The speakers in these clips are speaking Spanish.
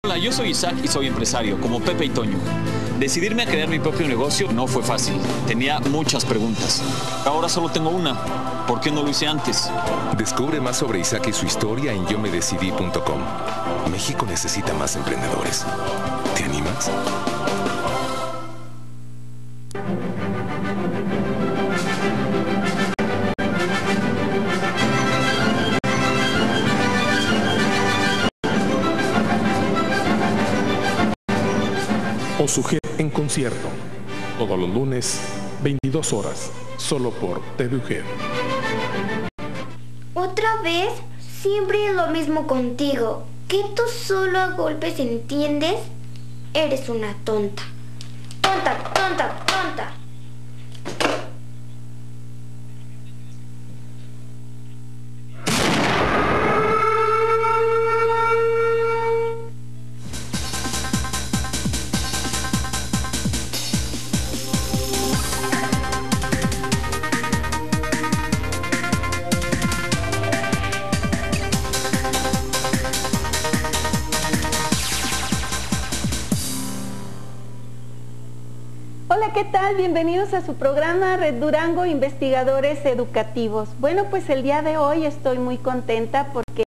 Hola, yo soy Isaac y soy empresario, como Pepe y Toño. Decidirme a crear mi propio negocio no fue fácil. Tenía muchas preguntas. Ahora solo tengo una. ¿Por qué no lo hice antes? Descubre más sobre Isaac y su historia en yomedecidí.com. México necesita más emprendedores. ¿Te animas? Osujet en concierto, todos los lunes, 22 horas, solo por TVUGED. ¿Otra vez? Siempre es lo mismo contigo. ¿Que tú solo a golpes entiendes? Eres una tonta. Tonta, tonta, tonta. Hola, ¿qué tal? Bienvenidos a su programa Red Durango Investigadores Educativos. Bueno, pues el día de hoy estoy muy contenta porque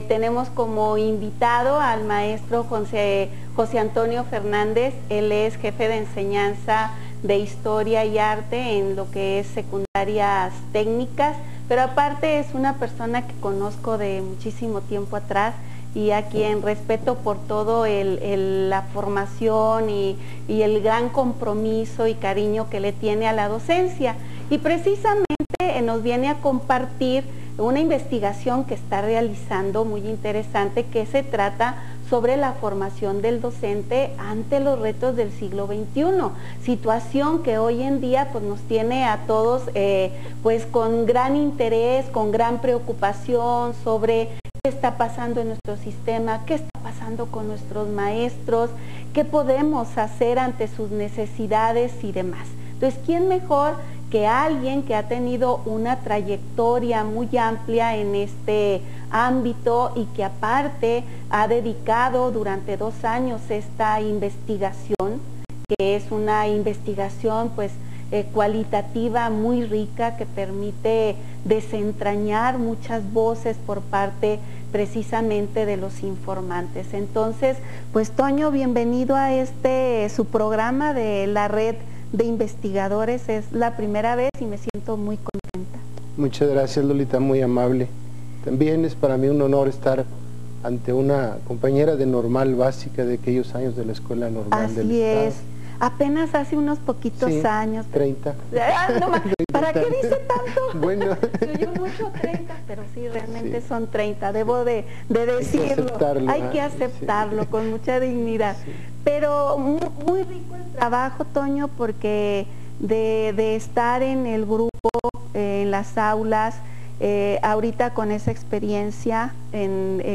tenemos como invitado al maestro José Antonio Fernández. Él es jefe de enseñanza de Historia y Arte en lo que es secundarias técnicas, pero aparte es una persona que conozco de muchísimo tiempo atrás y a quien respeto por todo la formación y el gran compromiso y cariño que le tiene a la docencia. Y precisamente nos viene a compartir una investigación que está realizando muy interesante, que se trata sobre la formación del docente ante los retos del siglo XXI, situación que hoy en día pues nos tiene a todos pues con gran interés, con gran preocupación sobre qué está pasando en nuestro sistema, qué está pasando con nuestros maestros, qué podemos hacer ante sus necesidades y demás. Entonces, ¿quién mejor que alguien que ha tenido una trayectoria muy amplia en este ámbito y que aparte ha dedicado durante 2 años esta investigación, que es una investigación pues cualitativa muy rica que permite desentrañar muchas voces por parte precisamente de los informantes? Entonces, pues Toño, bienvenido a su programa de la Red de Investigadores. Es la primera vez y me siento muy contenta. Muchas gracias, Lolita, muy amable. También es para mí un honor estar ante una compañera de normal básica de aquellos años de la Escuela Normal del Estado. Así es. Apenas hace unos poquitos años. 30. No, ¿para qué dice tanto? Bueno. Soy mucho 30, pero sí, realmente sí, son 30, debo de decirlo. Hay que aceptarlo con mucha dignidad. Sí. Pero muy rico el trabajo, Toño, porque de estar en el grupo, en las aulas, ahorita con esa experiencia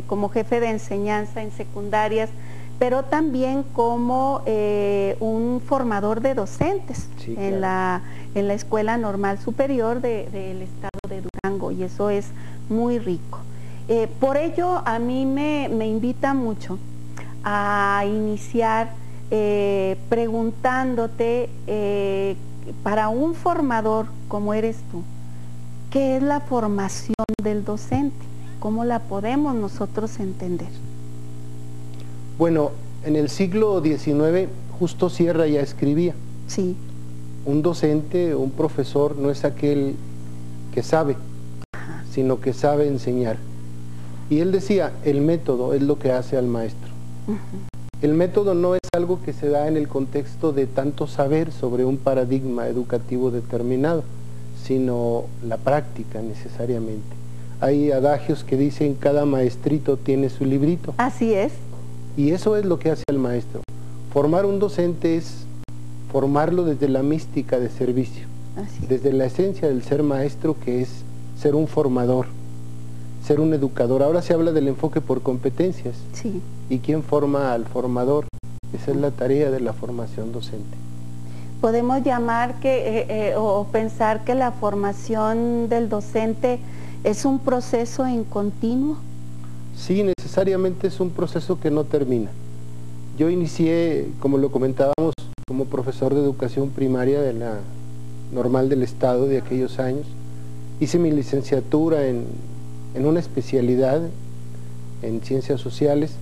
como jefe de enseñanza en secundarias, pero también como un formador de docentes, sí, en la Escuela Normal Superior del Estado de Durango, y eso es muy rico. Por ello, a mí me invita mucho a iniciar preguntándote, para un formador como eres tú, ¿qué es la formación del docente? ¿Cómo la podemos nosotros entender? Bueno, en el siglo XIX, Justo Sierra ya escribía. Sí. Un docente, un profesor, no es aquel que sabe, sino que sabe enseñar. Y él decía, el método es lo que hace al maestro. El método no es algo que se da en el contexto de tanto saber sobre un paradigma educativo determinado, sino la práctica necesariamente. Hay adagios que dicen, cada maestrito tiene su librito. Así es. Y eso es lo que hace al maestro. Formar un docente es formarlo desde la mística de servicio, desde la esencia del ser maestro, que es ser un formador, ser un educador. Ahora se habla del enfoque por competencias. Sí. ¿Y quién forma al formador? Esa es la tarea de la formación docente. Podemos llamar o pensar que la formación del docente es un proceso en continuo. Sí, necesariamente es un proceso que no termina. Yo inicié, como lo comentábamos, como profesor de educación primaria de la Normal del Estado de aquellos años. Hice mi licenciatura en una especialidad en ciencias sociales.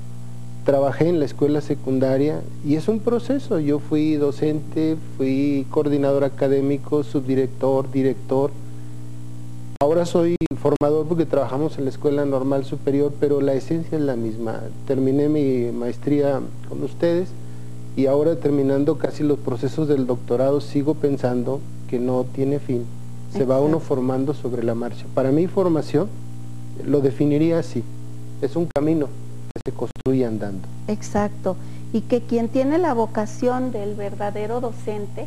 Trabajé en la escuela secundaria y es un proceso. Yo fui docente, fui coordinador académico, subdirector, director. Ahora soy formador porque trabajamos en la Escuela Normal Superior, pero la esencia es la misma. Terminé mi maestría con ustedes y ahora, terminando casi los procesos del doctorado, sigo pensando que no tiene fin. Se va uno formando sobre la marcha. Para mí, formación lo definiría así. Es un camino que se construye andando. Exacto. Y que quien tiene la vocación del verdadero docente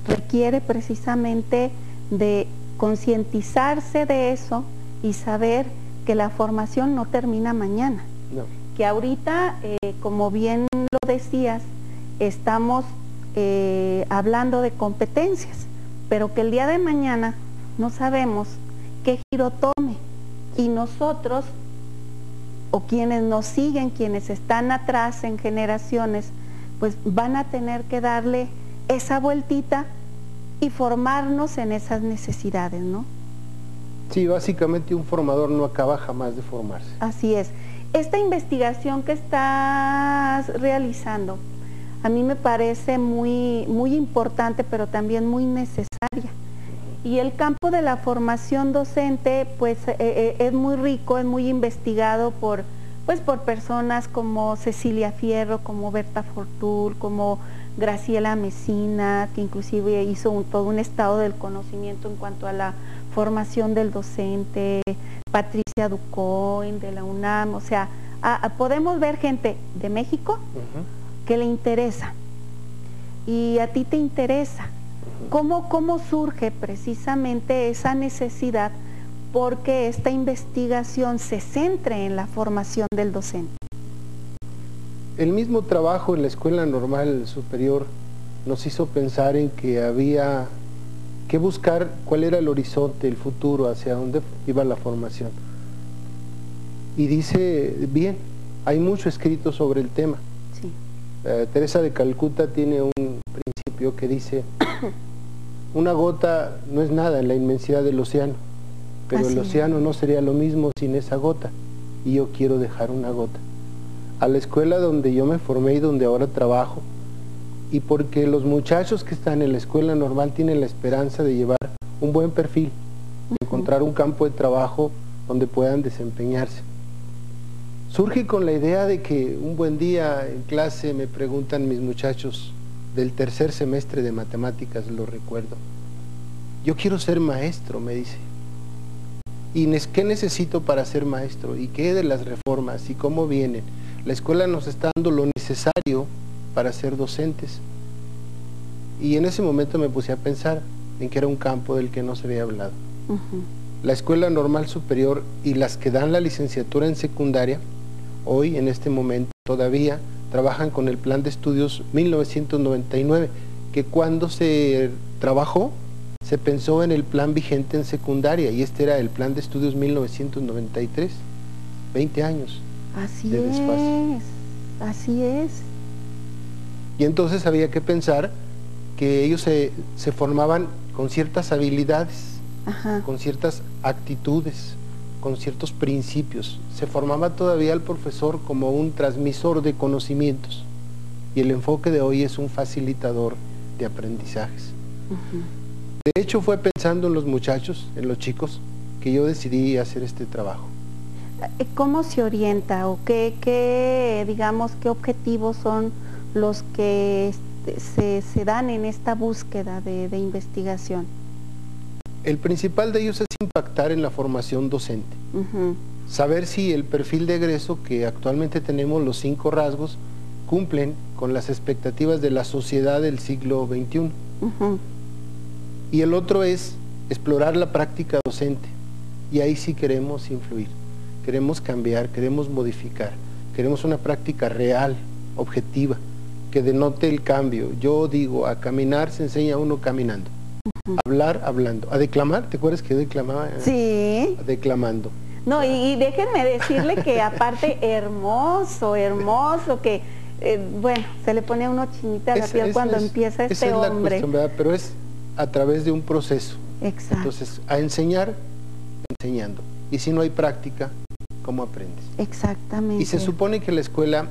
requiere precisamente de concientizarse de eso y saber que la formación no termina mañana. No. Que ahorita, como bien lo decías, estamos hablando de competencias, pero que el día de mañana no sabemos qué giro tome, y nosotros, o quienes nos siguen, quienes están atrás en generaciones, pues van a tener que darle esa vueltita y formarnos en esas necesidades, ¿no? Sí, básicamente un formador no acaba jamás de formarse. Así es. Esta investigación que estás realizando, a mí me parece muy importante, pero también muy necesaria. Y el campo de la formación docente, pues es muy rico, es muy investigado por personas como Cecilia Fierro, como Berta Fortul, como Graciela Mesina, que inclusive hizo todo un estado del conocimiento en cuanto a la formación del docente, Patricia Ducoin de la UNAM, o sea, podemos ver gente de México que le interesa, y a ti te interesa. ¿Cómo surge precisamente esa necesidad porque esta investigación se centre en la formación del docente? El mismo trabajo en la Escuela Normal Superior nos hizo pensar en que había que buscar cuál era el horizonte, el futuro, hacia dónde iba la formación. Y dice, bien, hay mucho escrito sobre el tema. Sí. Teresa de Calcuta tiene un principio que dice, una gota no es nada en la inmensidad del océano, pero Así el océano no sería lo mismo sin esa gota, y yo quiero dejar una gota. A la escuela donde yo me formé y donde ahora trabajo, y porque los muchachos que están en la escuela normal tienen la esperanza de llevar un buen perfil, de encontrar un campo de trabajo donde puedan desempeñarse. Surge con la idea de que un buen día en clase me preguntan mis muchachos del tercer semestre de matemáticas, lo recuerdo, yo quiero ser maestro, me dice. ¿Y qué necesito para ser maestro? ¿Y qué de las reformas? ¿Y cómo vienen? La escuela nos está dando lo necesario para ser docentes. Y en ese momento me puse a pensar en que era un campo del que no se había hablado. La Escuela Normal Superior y las que dan la licenciatura en secundaria, hoy en este momento todavía trabajan con el Plan de Estudios 1999, que cuando se trabajó se pensó en el plan vigente en secundaria, y este era el Plan de Estudios 1993, 20 años. Así de desfase. es, así es. Y entonces había que pensar que ellos se formaban con ciertas habilidades, con ciertas actitudes, con ciertos principios. Se formaba todavía el profesor como un transmisor de conocimientos, y el enfoque de hoy es un facilitador de aprendizajes. De hecho, fue pensando en los muchachos, en los chicos, que yo decidí hacer este trabajo. ¿Cómo se orienta o digamos, qué objetivos son los que se dan en esta búsqueda de investigación? El principal de ellos es impactar en la formación docente. Saber si el perfil de egreso que actualmente tenemos, los 5 rasgos, cumplen con las expectativas de la sociedad del siglo XXI. Y el otro es explorar la práctica docente, y ahí sí queremos influir, queremos cambiar, queremos modificar, queremos una práctica real, objetiva, que denote el cambio. Yo digo, a caminar se enseña uno caminando, a hablar hablando, a declamar, ¿te acuerdas que yo declamaba? Sí. Declamando. No, y déjenme decirle que aparte hermoso, que bueno, se le pone a uno chinita la piel cuando empieza este esa es hombre. La cuestión, ¿verdad? Pero es a través de un proceso. Exacto. Entonces, a enseñar, enseñando. Y si no hay práctica, ¿cómo aprendes? Exactamente. Y se supone que la escuela,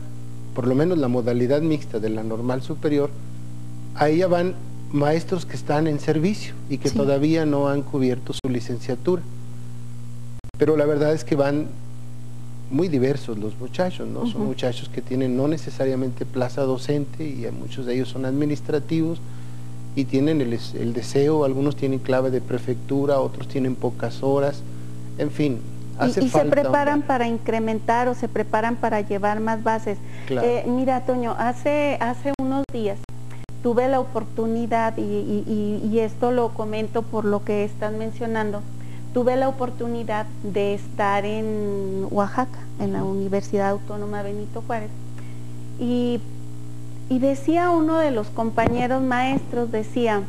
por lo menos la modalidad mixta de la normal superior, a ella van maestros que están en servicio y que todavía no han cubierto su licenciatura. Pero la verdad es que van muy diversos los muchachos, ¿no? Son muchachos que tienen no necesariamente plaza docente y muchos de ellos son administrativos y tienen el deseo, algunos tienen clave de prefectura, otros tienen pocas horas, en fin. Y se preparan para incrementar o se preparan para llevar más bases. Claro. Mira, Toño, hace unos días tuve la oportunidad, y esto lo comento por lo que están mencionando, tuve la oportunidad de estar en Oaxaca, en la Universidad Autónoma Benito Juárez, y decía uno de los compañeros maestros, decía,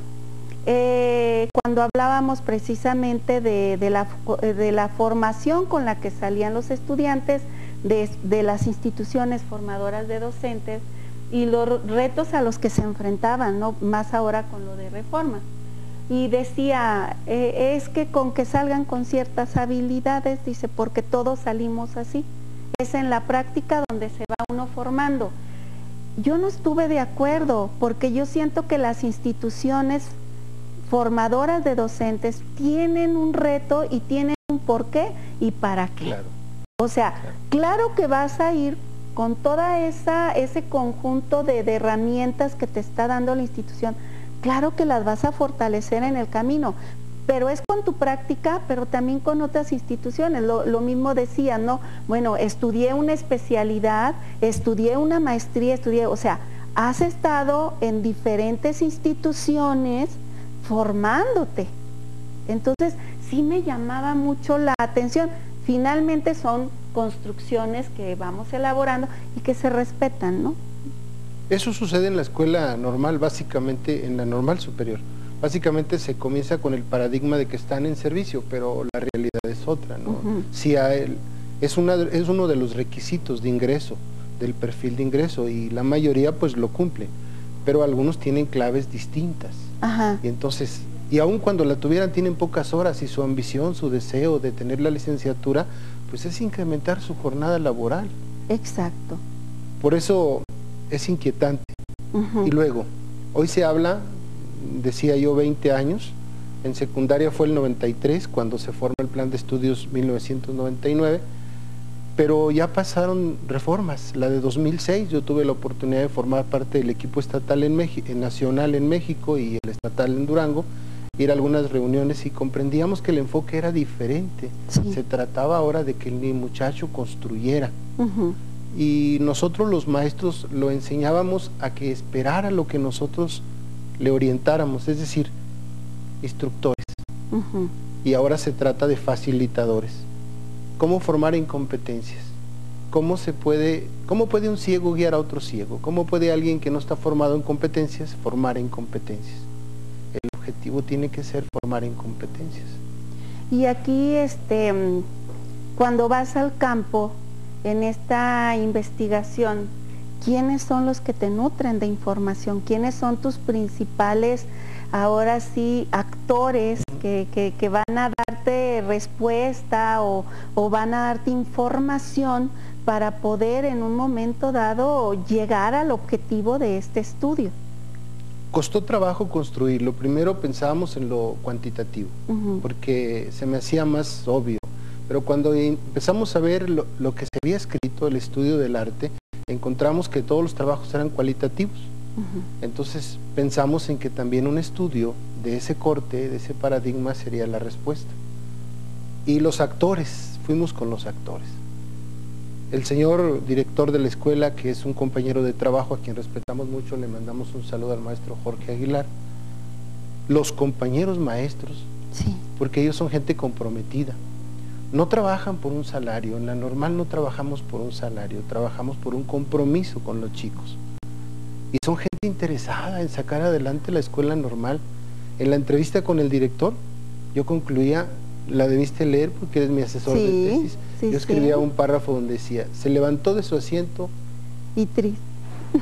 cuando hablábamos precisamente de la formación con la que salían los estudiantes de las instituciones formadoras de docentes y los retos a los que se enfrentaban, ¿no? Más ahora con lo de reforma. Y decía, es que con que salgan con ciertas habilidades, dice, porque todos salimos así. Es en la práctica donde se va uno formando. Yo no estuve de acuerdo, porque yo siento que las instituciones formadoras de docentes tienen un reto y tienen un por qué y para qué. Claro. O sea, claro que vas a ir con toda ese conjunto de herramientas que te está dando la institución, claro que las vas a fortalecer en el camino, pero es con tu práctica, pero también con otras instituciones. Lo mismo decía, ¿no? Bueno, estudié una especialidad, estudié una maestría, o sea, has estado en diferentes instituciones formándote. Entonces, sí me llamaba mucho la atención. Finalmente son construcciones que vamos elaborando y que se respetan, ¿no? Eso sucede en la escuela normal, básicamente en la normal superior. Básicamente se comienza con el paradigma de que están en servicio, pero la realidad es otra, ¿no? Si es uno de los requisitos de ingreso, del perfil de ingreso, y la mayoría pues lo cumple, pero algunos tienen claves distintas. Y entonces, y aun cuando la tuvieran, tienen pocas horas y su ambición, su deseo de tener la licenciatura, pues es incrementar su jornada laboral. Exacto. Por eso es inquietante. Y luego, hoy se habla, decía yo, 20 años, en secundaria fue el 93, cuando se forma el plan de estudios 1999, pero ya pasaron reformas. La de 2006, yo tuve la oportunidad de formar parte del equipo estatal nacional en México y el estatal en Durango, ir a algunas reuniones y comprendíamos que el enfoque era diferente. Se trataba ahora de que el muchacho construyera. Y nosotros los maestros lo enseñábamos a que esperara lo que nosotros le orientáramos, es decir, instructores. Y ahora se trata de facilitadores. ¿Cómo formar en competencias? ¿Cómo puede un ciego guiar a otro ciego? ¿Cómo puede alguien que no está formado en competencias formar en competencias? El objetivo tiene que ser formar en competencias. Y aquí, cuando vas al campo, en esta investigación, ¿quiénes son los que te nutren de información? ¿Quiénes son tus principales, ahora sí, actores que van a darte respuesta o van a darte información para poder en un momento dado llegar al objetivo de este estudio? Costó trabajo construirlo. Primero pensábamos en lo cuantitativo, porque se me hacía más obvio. Pero cuando empezamos a ver lo que se había escrito, el estudio del arte, encontramos que todos los trabajos eran cualitativos. Entonces pensamos en que también un estudio de ese corte, de ese paradigma, sería la respuesta. Y los actores, fuimos con los actores. El señor director de la escuela, que es un compañero de trabajo a quien respetamos mucho, le mandamos un saludo al maestro Jorge Aguilar. Los compañeros maestros, porque ellos son gente comprometida. No trabajan por un salario, en la normal no trabajamos por un salario, trabajamos por un compromiso con los chicos. y son gente interesada en sacar adelante la escuela normal. En la entrevista con el director, yo concluía, la debiste leer porque eres mi asesor de tesis, yo escribía un párrafo donde decía, se levantó de su asiento y triste,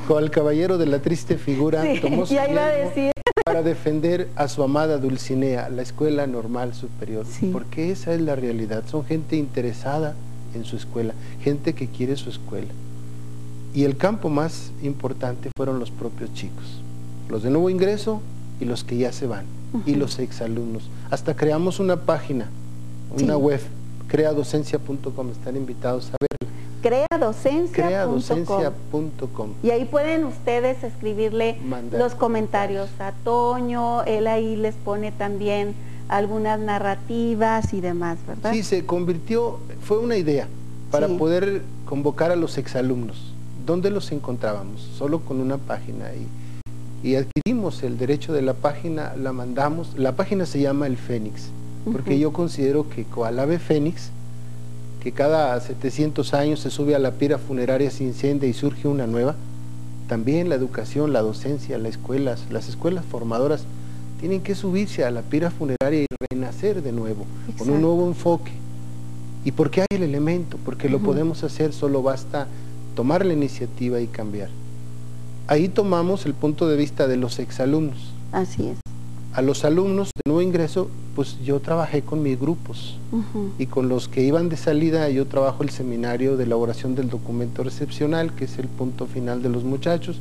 cual caballero de la triste figura, tomó su ya iba a yelmo decir. para defender a su amada Dulcinea, la escuela normal superior, porque esa es la realidad, son gente interesada en su escuela, gente que quiere su escuela. Y el campo más importante fueron los propios chicos, los de nuevo ingreso y los que ya se van, y los exalumnos. Hasta creamos una página, una web, creadocencia.com, están invitados a verla. Creadocencia.com. Y ahí pueden ustedes escribirle los comentarios a Toño, él ahí les pone también algunas narrativas y demás, ¿verdad? Sí, se convirtió, fue una idea para poder convocar a los exalumnos. ¿Dónde los encontrábamos? Solo con una página y adquirimos el derecho de la página, la mandamos. La página se llama El Fénix, porque yo considero que cual ave fénix, que cada 700 años se sube a la pira funeraria, se incendia y surge una nueva, también la educación, la docencia, las escuelas formadoras tienen que subirse a la pira funeraria y renacer de nuevo, con un nuevo enfoque. ¿Y por qué hay el elemento? Porque lo podemos hacer, solo basta tomar la iniciativa y cambiar. Ahí tomamos el punto de vista de los exalumnos. Así es. A los alumnos de nuevo ingreso, pues yo trabajé con mis grupos, y con los que iban de salida yo trabajo el seminario de elaboración del documento recepcional, que es el punto final de los muchachos,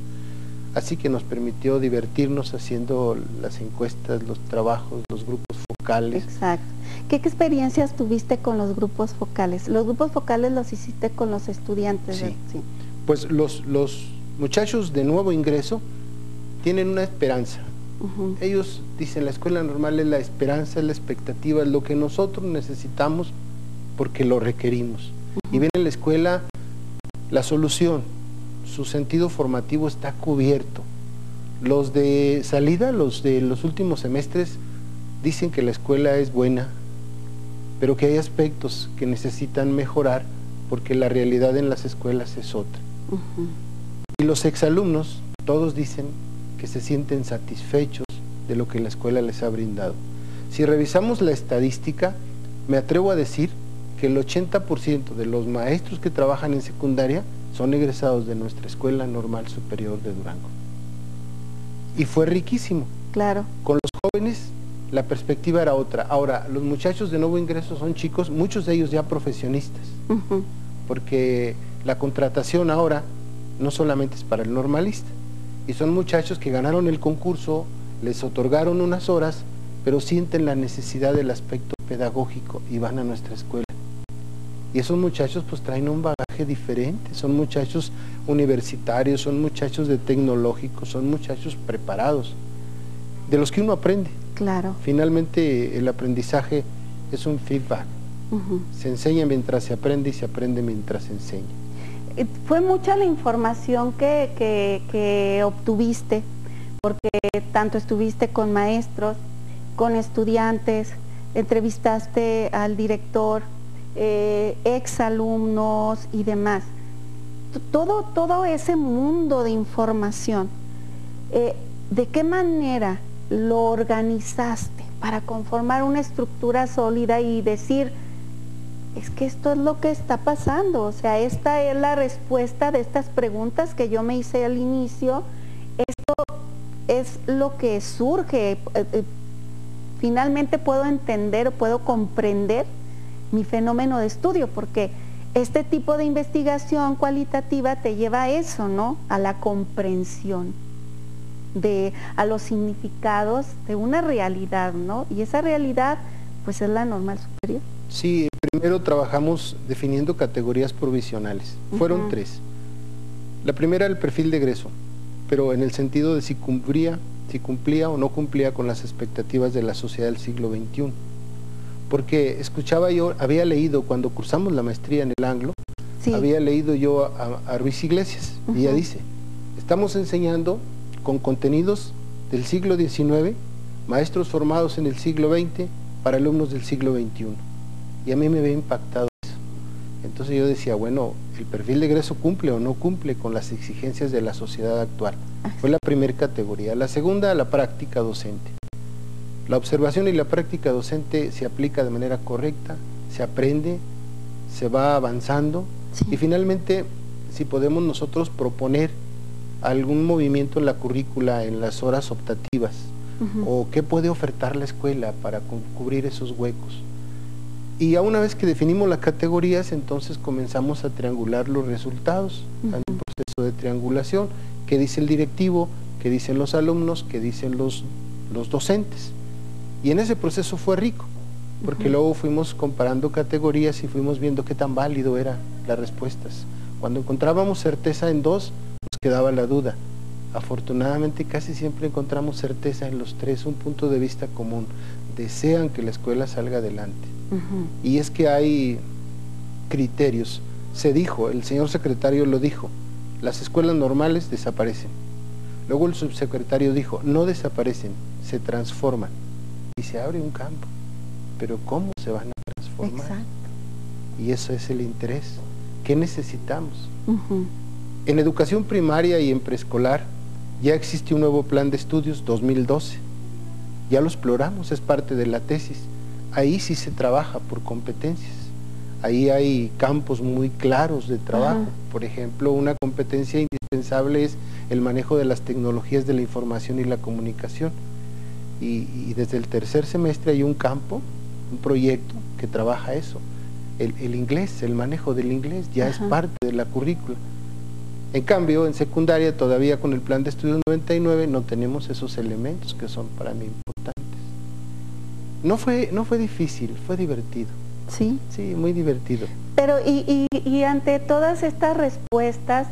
así que nos permitió divertirnos haciendo las encuestas, los trabajos, los grupos focales. Exacto. ¿Qué experiencias tuviste con los grupos focales? Los grupos focales los hiciste con los estudiantes. Sí. Pues los muchachos de nuevo ingreso tienen una esperanza. Ellos dicen, la escuela normal es la esperanza, es la expectativa, es lo que nosotros necesitamos porque lo requerimos. Y ven en la escuela la solución, su sentido formativo está cubierto. Los de salida, los de los últimos semestres, dicen que la escuela es buena, pero que hay aspectos que necesitan mejorar porque la realidad en las escuelas es otra. Y los exalumnos, todos dicen que se sienten satisfechos de lo que la escuela les ha brindado. Si revisamos la estadística, me atrevo a decir que el 80% de los maestros que trabajan en secundaria son egresados de nuestra Escuela Normal Superior de Durango. Y fue riquísimo. Claro. Con los jóvenes la perspectiva era otra. Ahora, los muchachos de nuevo ingreso son chicos, muchos de ellos ya profesionistas, porque la contratación ahora no solamente es para el normalista, y son muchachos que ganaron el concurso, les otorgaron unas horas, pero sienten la necesidad del aspecto pedagógico y van a nuestra escuela. Y esos muchachos pues traen un bagaje diferente, son muchachos universitarios, son muchachos de tecnológicos, son muchachos preparados, de los que uno aprende. Claro. Finalmente el aprendizaje es un feedback. Se enseña mientras se aprende y se aprende mientras se enseña. Fue mucha la información que obtuviste, porque tanto estuviste con maestros, con estudiantes, entrevistaste al director, exalumnos y demás. Todo ese mundo de información, ¿de qué manera lo organizaste para conformar una estructura sólida y decir, es que esto es lo que está pasando, o sea, esta es la respuesta de estas preguntas que yo me hice al inicio, esto es lo que surge, finalmente puedo entender, puedo comprender mi fenómeno de estudio, porque este tipo de investigación cualitativa te lleva a eso, ¿no? A la comprensión, a los significados de una realidad, ¿no? Y esa realidad, pues es la normal superior. Sí, primero trabajamos definiendo categorías provisionales. Fueron 3. La primera, el perfil de egreso, pero en el sentido de si cumplía o no cumplía con las expectativas de la sociedad del siglo XXI. Porque escuchaba yo, había leído cuando cursamos la maestría en el Anglo, había leído yo a Ruiz Iglesias, y ella dice, estamos enseñando con contenidos del siglo XIX, maestros formados en el siglo XX para alumnos del siglo XXI. Y a mí me había impactado eso. Entonces yo decía, bueno, ¿el perfil de egreso cumple o no cumple con las exigencias de la sociedad actual? Fue la primera categoría. La segunda, la práctica docente. La observación y la práctica docente se aplica de manera correcta, se aprende, se va avanzando, sí. Y finalmente, si podemos nosotros proponer algún movimiento en la currícula, en las horas optativas, o qué puede ofertar la escuela para cubrir esos huecos. Y a una vez que definimos las categorías, entonces comenzamos a triangular los resultados, un proceso de triangulación, qué dice el directivo, qué dicen los alumnos, qué dicen los docentes. Y en ese proceso fue rico, porque luego fuimos comparando categorías y fuimos viendo qué tan válido eran las respuestas. Cuando encontrábamos certeza en dos, nos quedaba la duda. Afortunadamente casi siempre encontramos certeza en los tres, un punto de vista común. Desean que la escuela salga adelante. Y es que hay criterios. Se dijo, el señor secretario lo dijo, las escuelas normales desaparecen. Luego el subsecretario dijo, no desaparecen, se transforman. Y se abre un campo. Pero ¿cómo se van a transformar? Exacto. Y eso es el interés. ¿Qué necesitamos? En educación primaria y en preescolar ya existe un nuevo plan de estudios 2012. Ya lo exploramos, es parte de la tesis. Ahí sí se trabaja por competencias. Ahí hay campos muy claros de trabajo. Por ejemplo, una competencia indispensable es el manejo de las tecnologías de la información y la comunicación. Y desde el tercer semestre hay un campo, un proyecto que trabaja eso. El inglés, el manejo del inglés ya es parte de la currícula. En cambio, en secundaria, todavía con el plan de estudios 99, no tenemos esos elementos que son para mí importantes. No fue difícil, fue divertido. Sí. Sí, muy divertido. Pero, y ante todas estas respuestas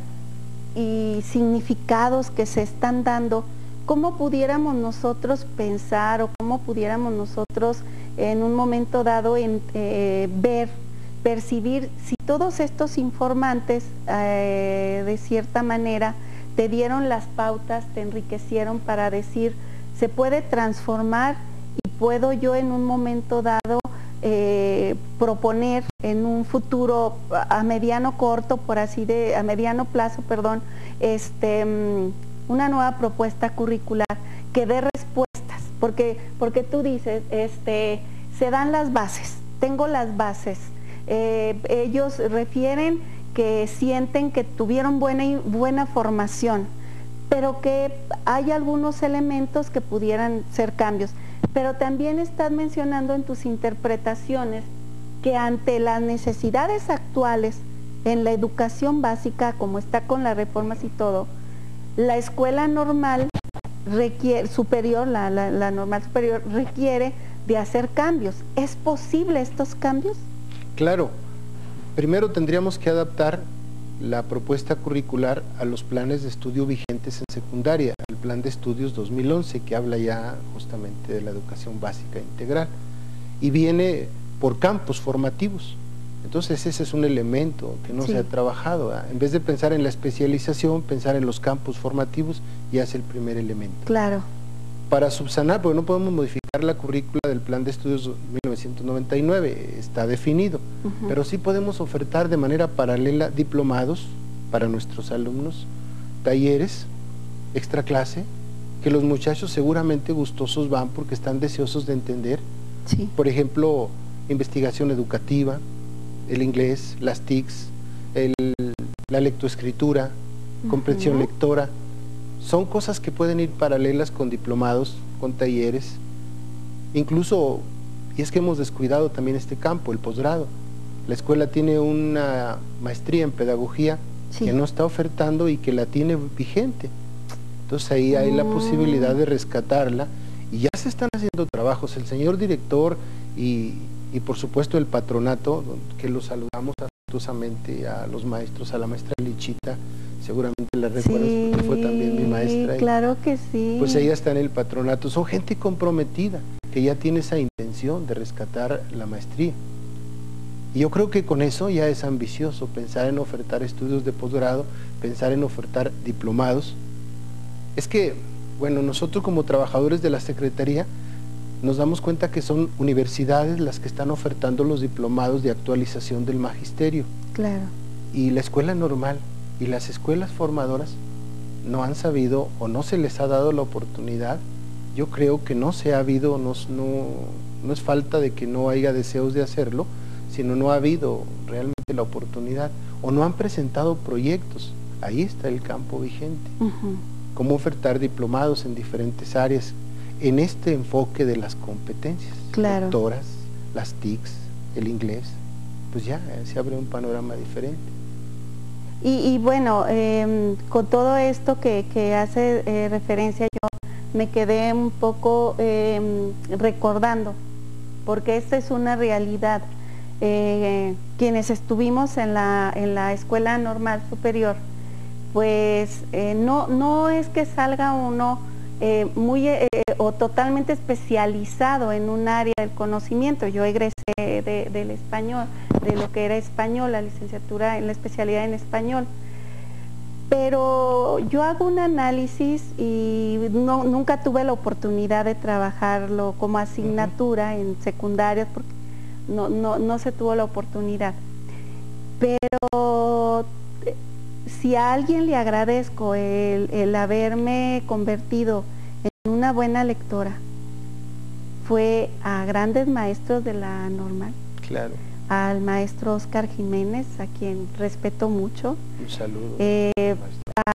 y significados que se están dando, ¿cómo pudiéramos nosotros pensar o cómo pudiéramos nosotros en un momento dado percibir si todos estos informantes de cierta manera te dieron las pautas, te enriquecieron para decir, se puede transformar y puedo yo en un momento dado proponer en un futuro a mediano plazo, perdón, una nueva propuesta curricular que dé respuestas, porque tú dices, se dan las bases, tengo las bases, ellos refieren que sienten que tuvieron buena formación, pero que hay algunos elementos que pudieran ser cambios. Pero también estás mencionando en tus interpretaciones que ante las necesidades actuales en la educación básica, como está con las reformas y todo, la escuela normal superior, la normal superior requiere de hacer cambios. ¿Es posible estos cambios? Claro. Primero tendríamos que adaptar la propuesta curricular a los planes de estudio vigentes en secundaria, al plan de estudios 2011, que habla ya justamente de la educación básica integral, y viene por campos formativos. Entonces ese es un elemento que no se ha trabajado, ¿verdad? En vez de pensar en la especialización, pensar en los campos formativos ya es el primer elemento. Claro. Para subsanar, porque no podemos modificar la currícula del plan de estudios 1999, está definido, pero sí podemos ofertar de manera paralela diplomados para nuestros alumnos, talleres, extra clase, que los muchachos seguramente gustosos van porque están deseosos de entender. Sí. Por ejemplo, investigación educativa, el inglés, las TICs, la lectoescritura, comprensión lectora. Son cosas que pueden ir paralelas con diplomados, con talleres, incluso, y es que hemos descuidado también este campo, el posgrado. La escuela tiene una maestría en pedagogía que no está ofertando y que la tiene vigente. Entonces ahí hay la posibilidad de rescatarla y ya se están haciendo trabajos. El señor director y por supuesto el patronato, que los saludamos afectuosamente a los maestros, a la maestra Lichita, seguramente la recuerdas porque fue también mi maestra. Claro que sí. Pues ella está en el patronato, son gente comprometida, que ya tiene esa intención de rescatar la maestría. Y yo creo que con eso ya es ambicioso, pensar en ofertar estudios de posgrado, pensar en ofertar diplomados. Es que, bueno, nosotros como trabajadores de la Secretaría nos damos cuenta que son universidades las que están ofertando los diplomados de actualización del magisterio. Claro. Y la escuela normal y las escuelas formadoras no han sabido o no se les ha dado la oportunidad. Yo creo que no se ha habido, no es falta de que no haya deseos de hacerlo, sino no ha habido realmente la oportunidad o no han presentado proyectos. Ahí está el campo vigente. Cómo ofertar diplomados en diferentes áreas en este enfoque de las competencias. Claro. Lectoras, las TICs, el inglés, pues ya se abre un panorama diferente. Y bueno, con todo esto que hace referencia, yo me quedé un poco recordando, porque esta es una realidad. Quienes estuvimos en la Escuela Normal Superior, pues no es que salga uno muy o totalmente especializado en un área del conocimiento. Yo egresé del español, de lo que era español, la licenciatura en la especialidad en español, pero yo hago un análisis y nunca tuve la oportunidad de trabajarlo como asignatura en secundarias porque no se tuvo la oportunidad, pero si a alguien le agradezco el haberme convertido en una buena lectora, fue a grandes maestros de la normal. Claro. Al maestro Oscar Jiménez, a quien respeto mucho. Un saludo.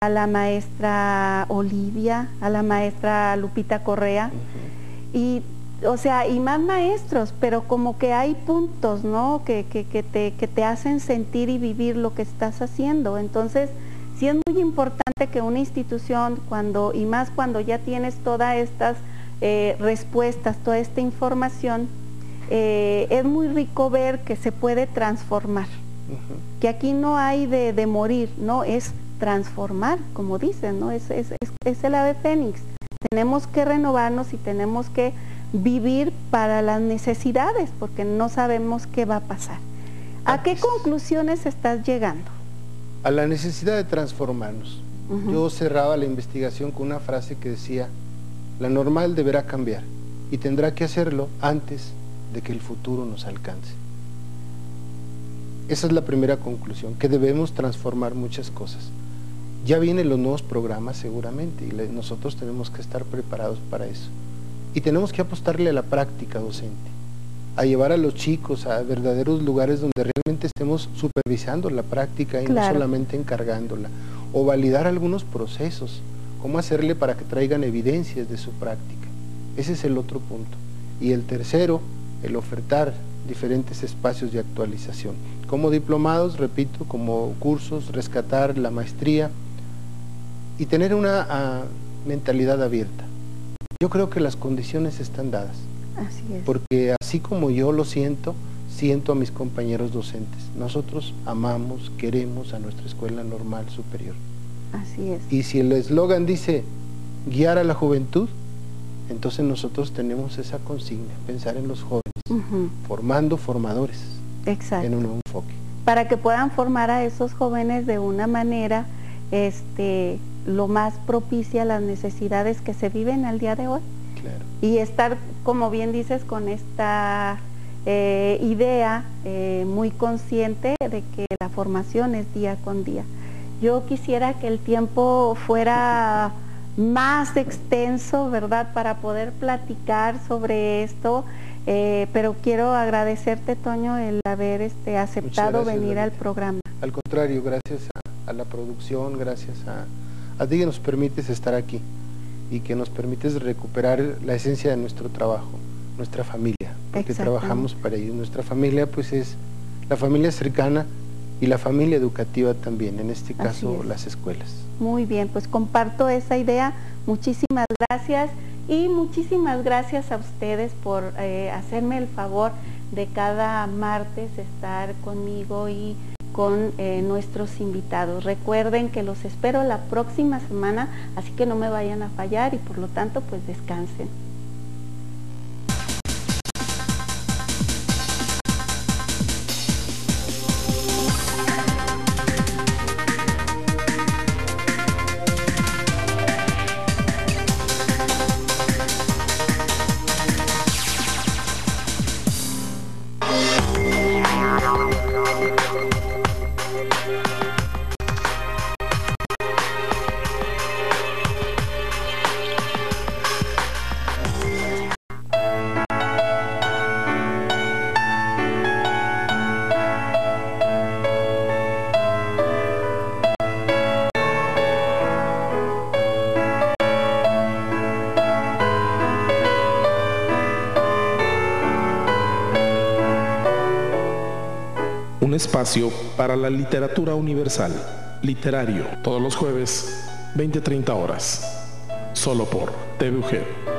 A la maestra Olivia, a la maestra Lupita Correa, y o sea, y más maestros, pero como que hay puntos, ¿no? Que te hacen sentir y vivir lo que estás haciendo. Entonces, sí es muy importante que una institución, y más cuando ya tienes todas estas respuestas, toda esta información, es muy rico ver que se puede transformar, que aquí no hay de morir, no, es transformar, como dicen, ¿no? Es el ave fénix. Tenemos que renovarnos y tenemos que vivir para las necesidades, porque no sabemos qué va a pasar. ¿A qué conclusiones estás llegando? A la necesidad de transformarnos. Yo cerraba la investigación con una frase que decía: la normal deberá cambiar y tendrá que hacerlo antes de que el futuro nos alcance. Esa es la primera conclusión, que debemos transformar muchas cosas. Ya vienen los nuevos programas seguramente y nosotros tenemos que estar preparados para eso. Y tenemos que apostarle a la práctica docente, a llevar a los chicos a verdaderos lugares donde realmente estemos supervisando la práctica y no solamente encargándola, o validar algunos procesos, cómo hacerle para que traigan evidencias de su práctica. Ese es el otro punto. Y el tercero, el ofertar diferentes espacios de actualización, como diplomados, repito, como cursos, rescatar la maestría y tener una mentalidad abierta. Yo creo que las condiciones están dadas. Así es. Porque así como yo lo siento a mis compañeros docentes. Nosotros amamos, queremos a nuestra Escuela Normal Superior. Así es. Y si el eslogan dice guiar a la juventud, entonces nosotros tenemos esa consigna, pensar en los jóvenes, formando formadores. Exacto. En un nuevo enfoque. Para que puedan formar a esos jóvenes de una manera lo más propicia a las necesidades que se viven al día de hoy. Claro. Y estar, como bien dices, con esta idea muy consciente de que la formación es día con día. Yo quisiera que el tiempo fuera más extenso, ¿verdad?, para poder platicar sobre esto, pero quiero agradecerte, Toño, el haber aceptado venir al programa. Al contrario, gracias a la producción, gracias a ti que nos permites estar aquí y que nos permites recuperar la esencia de nuestro trabajo, nuestra familia, porque trabajamos para ello. Nuestra familia pues es la familia cercana y la familia educativa también, en este caso las escuelas. Muy bien, pues comparto esa idea. Muchísimas gracias y muchísimas gracias a ustedes por hacerme el favor de cada martes estar conmigo y con nuestros invitados. Recuerden que los espero la próxima semana, así que no me vayan a fallar y por lo tanto pues descansen. un espacio para la literatura universal, literario, todos los jueves, 20-30 horas, solo por TVUG.